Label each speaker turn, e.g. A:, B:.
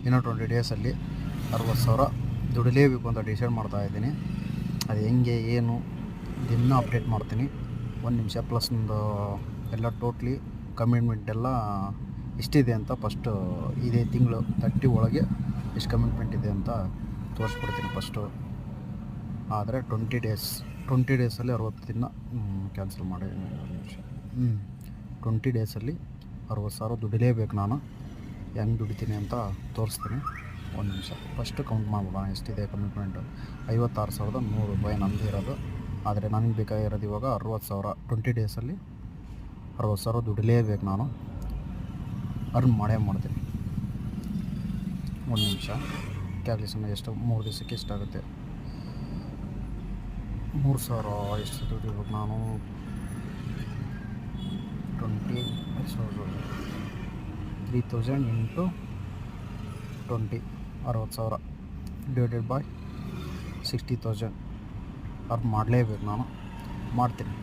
A: ಇನ್ನೂ 20 ಡೇಸಲ್ಲಿ 60,000 ದುಡಿಲೇಬೇಕು ಅಂತ ಡಿಸೈಡ್ ಮಾಡ್ತಾಯಿದ್ದೀನಿ. ಅದು ಹೆಂಗೆ ಏನು ದಿನ ಅಪ್ಡೇಟ್ ಮಾಡ್ತೀನಿ. 1 ನಿಮಿಷ ಪ್ಲಸ್ ಒಂದು ಎಲ್ಲ ಟೋಟ್ಲಿ ಕಮಿಟ್ಮೆಂಟ್ ಎಲ್ಲ ಎಷ್ಟಿದೆ ಅಂತ ಫಸ್ಟು ಇದೇ ತಿಂಗಳು 30 ಒಳಗೆ ಎಷ್ಟು ಕಮಿಟ್ಮೆಂಟ್ ಇದೆ ಅಂತ ತೋರಿಸ್ಬಿಡ್ತೀನಿ ಫಸ್ಟು. ಆದರೆ 20 ಡೇಸಲ್ಲಿ 60 ದಿನ ಕ್ಯಾನ್ಸಲ್ ಮಾಡಿ 20 ಡೇಸಲ್ಲಿ 60,000 ದುಡಿಲೇಬೇಕು. ನಾನು ಹೆಂಗೆ ದುಡಿತೀನಿ ಅಂತ ತೋರಿಸ್ತೀನಿ. 1 ನಿಮಿಷ ಫಸ್ಟು ಕೌಂಟ್ ಮಾಡ್ಬಿಡೋಣ ಎಷ್ಟಿದೆ ಕಮಿಟ್ಮೆಂಟು. 56,100 ರೂಪಾಯಿ ನಮ್ಮದು ಇರೋದು. ಆದರೆ ನನಗೆ ಬೇಕಾಗಿರೋದು ಇವಾಗ 60,000. 20 ಡೇಸಲ್ಲಿ 60,000 ದುಡಿಲೇಬೇಕು. ನಾನು ಅರ್ನ್ ಮಾಡೇ ಮಾಡ್ತೀನಿ. 1 ನಿಮಿಷ ಕ್ಯಾಲ್ಕುಲೇಷನ್ ಎಷ್ಟು 3 ದಿವಸಕ್ಕೆ ಎಷ್ಟಾಗುತ್ತೆ. 3,000 ಎಷ್ಟು ದುಡಿಬೇಕು ನಾನು. 3,000 ಇಂಟು 20 60,000 ಡಿವೈಡೆಡ್ ಬೈ 60,000 ಅರ್ನ್ ಮಾಡಲೇಬೇಕು. ನಾನು ಮಾಡ್ತೀನಿ.